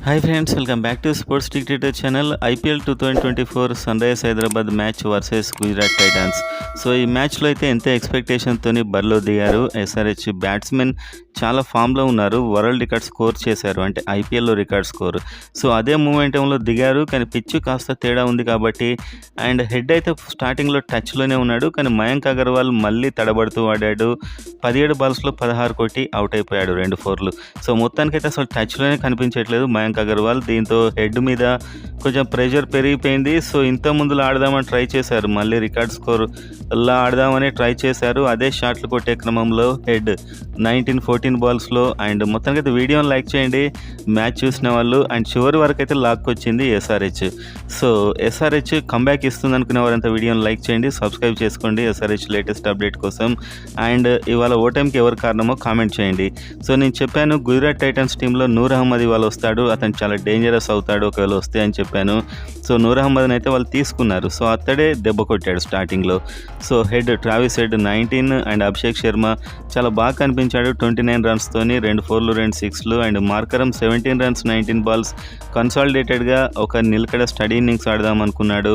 Hi friends, welcome back to sports dictator channel. IPL 2024 sunrisers Hyderabad match versus Gujarat titans. So ఈ మ్యాచ్లో అయితే ఎంత ఎక్స్పెక్టేషన్తో బరిలో దిగారు. ఎస్ఆర్హెచ్ బ్యాట్స్మెన్ చాలా ఫామ్లో ఉన్నారు. వరల్డ్ రికార్డ్ స్కోర్ చేశారు, అంటే ఐపీఎల్లో రికార్డ్ స్కోర్. సో అదే మూమెంటంలో దిగారు, కానీ పిచ్ కాస్త తేడా ఉంది కాబట్టి. అండ్ హెడ్ అయితే స్టార్టింగ్లో టచ్లోనే ఉన్నాడు, కానీ మయాంక్ అగర్వాల్ మళ్ళీ తడబడుతూ ఆడాడు. 17 బాల్స్లో 16 కొట్టి అవుట్ అయిపోయాడు, 2 4. సో మొత్తానికైతే అసలు టచ్లోనే కనిపించట్లేదు మయాంక్ అగర్వాల్. దీంతో హెడ్ మీద కొంచెం ప్రెషర్ పెరిగిపోయింది. సో ఇంత ముందులో ఆడదామని ట్రై చేశారు, మళ్ళీ రికార్డ్ స్కోర్ లా ఆడదామని ట్రై చేశారు. అదే షాట్లు కొట్టే క్రమంలో హెడ్ 19-14 బాల్స్లో. అండ్ మొత్తానికైతే వీడియోని లైక్ చేయండి మ్యాచ్ చూసిన వాళ్ళు. అండ్ చివరి వరకు అయితే లాక్కొచ్చింది ఎస్ఆర్హెచ్. సో ఎస్ఆర్హెచ్ కంబ్యాక్ ఇస్తుంది అనుకునే వారంతా వీడియోని లైక్ చేయండి, సబ్స్క్రైబ్ చేసుకోండి ఎస్ఆర్హెచ్ లేటెస్ట్ అప్డేట్ కోసం. అండ్ ఇవాళ ఓటమికి ఎవరు కారణమో కామెంట్ చేయండి. సో నేను చెప్పాను గుజరాత్ టైటన్స్ టీంలో నూర్ అహ్మద్ ఇవాళ వస్తాడు, అతను చాలా డేంజరస్ అవుతాడు ఒకవేళ వస్తే అని చెప్పాను. సో నూర్ అహ్మద్ని అయితే వాళ్ళు తీసుకున్నారు. సో అతడే దెబ్బ కొట్టాడు స్టార్టింగ్లో. So Head Travis Head 19 and Abhishek Sharma చాలా బాగా కనిపించాడు 29 రన్స్తోని, 2 4లు 2 6లు. And Markram 17 runs 19 balls. కన్సాలిడేటెడ్గా ఒక నిలకడ స్టడీ ఇన్నింగ్స్ ఆడదాం అనుకున్నాడు.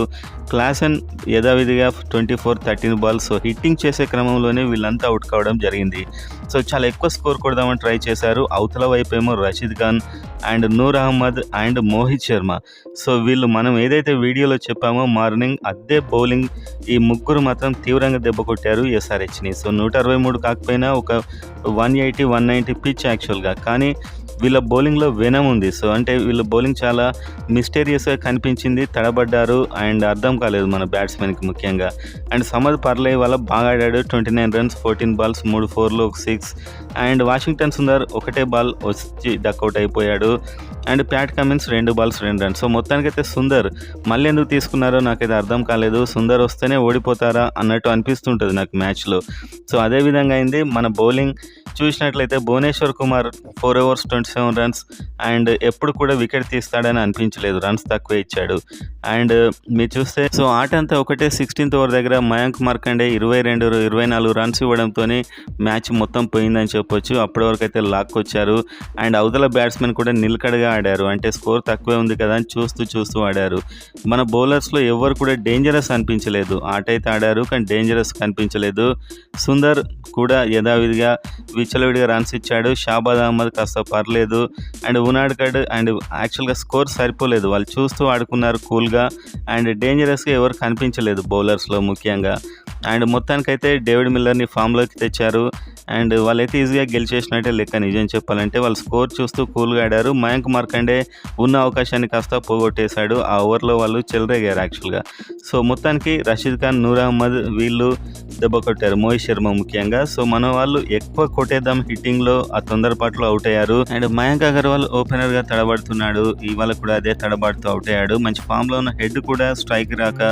క్లాసన్ యథావిధిగా 24-13 బాల్స్. సో హిట్టింగ్ చేసే క్రమంలోనే వీళ్ళంతా అవుట్ కావడం జరిగింది. సో చాలా ఎక్కువ స్కోర్ కొడదామని ట్రై చేశారు. అవతల వైపు ఏమో Rashid Khan and Noor Ahmad and Mohit Sharma. So వీళ్ళు మనం ఏదైతే వీడియోలో చెప్పామో మార్నింగ్ అదే బౌలింగ్, ఈ ముగ్గురు మాత్రం తీవ్రంగా దెబ్బ కొట్టారు ఎస్ఆర్హెచ్ని. సో 163 కాకపోయినా ఒక 180-190 పిచ్ యాక్చువల్గా, కానీ వీళ్ళ బౌలింగ్లో వెనం ఉంది. సో అంటే వీళ్ళ బౌలింగ్ చాలా మిస్టీరియస్గా కనిపించింది, తడబడ్డారు అండ్ అర్థం కాలేదు మన బ్యాట్స్మెన్కి ముఖ్యంగా. అండ్ సమద్ పర్లే వాళ్ళ బాగా ఆడాడు 29 runs 14 balls, 3 4లు 1 6. And Washington Sundar ఒకటే బాల్ వచ్చి డక్అవుట్ అయిపోయాడు. And Pat Cummins 2 balls 2 runs. So మొత్తానికైతే సుందర్ మళ్ళీ ఎందుకు తీసుకున్నారో నాకైతే అర్థం కాలేదు. సుందర్ వస్తేనే ఓడిపోతారా అన్నట్టు అనిపిస్తుంటుంది నాకు మ్యాచ్లో. సో అదే విధంగా అయింది. మన బౌలింగ్ చూసినట్లయితే Bhuvneshwar Kumar 4 overs 27 runs. And ఎప్పుడు కూడా వికెట్ తీస్తాడని అనిపించలేదు, రన్స్ తక్కువ ఇచ్చాడు. అండ్ మీరు చూస్తే సో ఆట అంతా ఒకటే 16th ఓవర్ దగ్గర మయాంక్ మార్కండే 22-24 రన్స్ ఇవ్వడంతో మ్యాచ్ మొత్తం పోయిందని చెప్పొచ్చు. అప్పటి వరకు అయితే లాక్కొచ్చారు. అండ్ అవతల బ్యాట్స్మెన్ కూడా నిలకడగా ఆడారు, అంటే స్కోర్ తక్కువే ఉంది కదా అని చూస్తూ ఆడారు. మన బౌలర్స్లో ఎవరు కూడా డేంజరస్ అనిపించలేదు. ఆట అయితే ఆడారు కానీ డేంజరస్ కనిపించలేదు. సుందర్ కూడా యథావిధిగా విచ్చలవిడిగా రన్స్ ఇచ్చాడు. షాబాద్ అహ్మద్ కాస్త పర్లేదు. అండ్ ఉనాడ్కడ్ అండ్ యాక్చువల్గా స్కోర్ సరిపోలేదు, వాళ్ళు చూస్తూ ఆడుకున్నారు కూల్గా. అండ్ డేంజరస్గా ఎవరు కనిపించలేదు బౌలర్స్లో ముఖ్యంగా. అండ్ మొత్తానికైతే డేవిడ్ మిల్లర్ని ఫామ్లోకి తెచ్చారు. అండ్ వాళ్ళైతే ఈజీగా గెలిచేసినట్టే లెక్క నిజం చెప్పాలంటే. వాళ్ళు స్కోర్ చూస్తూ కూల్గా ఆడారు. మయాంక్ మార్కండే ఉన్న అవకాశాన్ని కాస్త పోగొట్టేశాడు. ఆ ఓవర్లో వాళ్ళు చెలరేగారు యాక్చువల్గా. సో మొత్తానికి రషీద్ ఖాన్, నూర్ అహ్మద్ వీళ్ళు దెబ్బ కొట్టారు, మోహిత్ శర్మ ముఖ్యంగా. సో మన వాళ్ళు ఎక్కువ కొట్టేద్దాం హిట్టింగ్లో ఆ తొందరపాటులో అవుట్ అయ్యారు. అండ్ మయాంక్ అగర్వాల్ ఓపెనర్గా తడబడుతున్నాడు, ఇవాళ కూడా అదే తడబడుతూ అవుట్ అయ్యాడు. మంచి ఫామ్లో ఉన్న హెడ్ కూడా స్ట్రైక్ రాక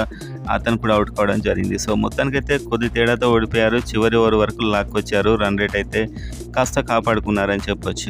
అతను కూడా అవుట్ కావడం జరిగింది. సో మొత్తానికైతే కొద్ది తేడాతో ఓడిపోయారు. చివరి ఓవర్ వరకు లాక్కొచ్చారు. రన్ రేట్ అయితే కాస్త కాపాడుకున్నారని చెప్పొచ్చు.